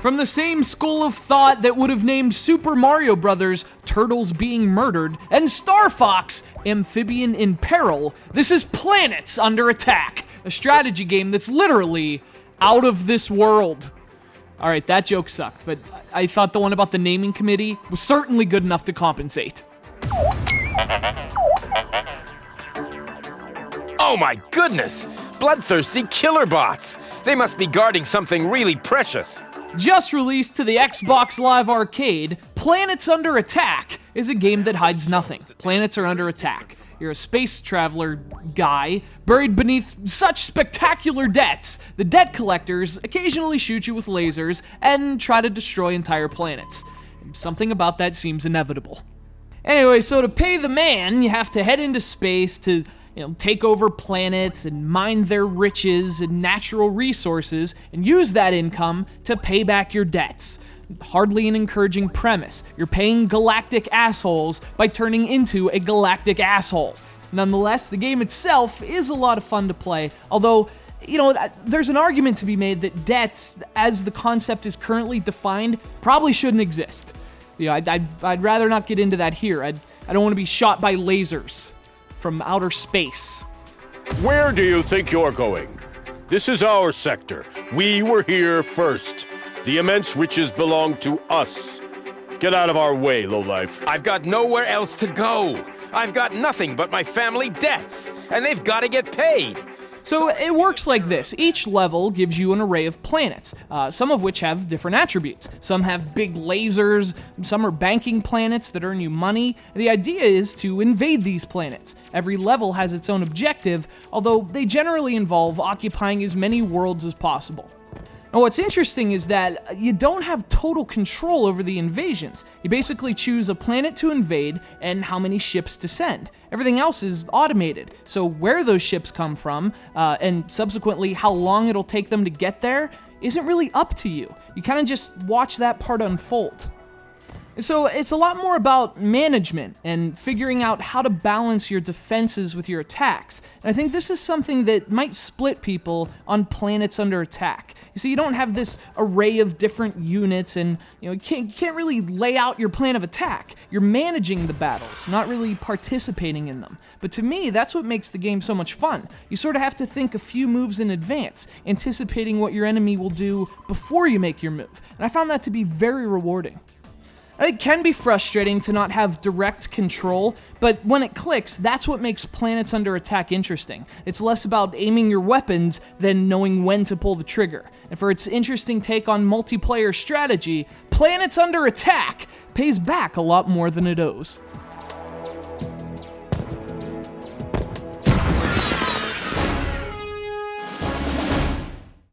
From the same school of thought that would have named Super Mario Bros. Turtles Being Murdered and Star Fox Amphibian in Peril, this is Planets Under Attack, a strategy game that's literally out of this world. Alright, that joke sucked, but I thought the one about the naming committee was certainly good enough to compensate. Oh my goodness! Bloodthirsty killer bots! They must be guarding something really precious. Just released to the Xbox Live Arcade, Planets Under Attack is a game that hides nothing. Planets are under attack. You're a space traveler guy buried beneath such spectacular debts. The debt collectors occasionally shoot you with lasers and try to destroy entire planets. Something about that seems inevitable. Anyway, so to pay the man, you have to head into space to take over planets and mine their riches and natural resources and use that income to pay back your debts. Hardly an encouraging premise. You're paying galactic assholes by turning into a galactic asshole. Nonetheless, the game itself is a lot of fun to play, although, there's an argument to be made that debts, as the concept is currently defined, probably shouldn't exist. I'd rather not get into that here. I don't want to be shot by lasers from outer space. Where do you think you're going? This is our sector. We were here first. The immense riches belong to us. Get out of our way, lowlife. I've got nowhere else to go. I've got nothing but my family debts, and they've got to get paid. So it works like this. Each level gives you an array of planets, some of which have different attributes. Some have big lasers, some are banking planets that earn you money. The idea is to invade these planets. Every level has its own objective, although they generally involve occupying as many worlds as possible. Now, what's interesting is that you don't have total control over the invasions. You basically choose a planet to invade and how many ships to send. Everything else is automated, so where those ships come from, and subsequently how long it'll take them to get there, isn't really up to you. You kind of just watch that part unfold. So it's a lot more about management and figuring out how to balance your defenses with your attacks. And I think this is something that might split people on Planets Under Attack. You see, you don't have this array of different units and you can't really lay out your plan of attack. You're managing the battles, not really participating in them. But to me, that's what makes the game so much fun. You sort of have to think a few moves in advance, anticipating what your enemy will do before you make your move. And I found that to be very rewarding. It can be frustrating to not have direct control, but when it clicks, that's what makes Planets Under Attack interesting. It's less about aiming your weapons than knowing when to pull the trigger. And for its interesting take on multiplayer strategy, Planets Under Attack pays back a lot more than it owes.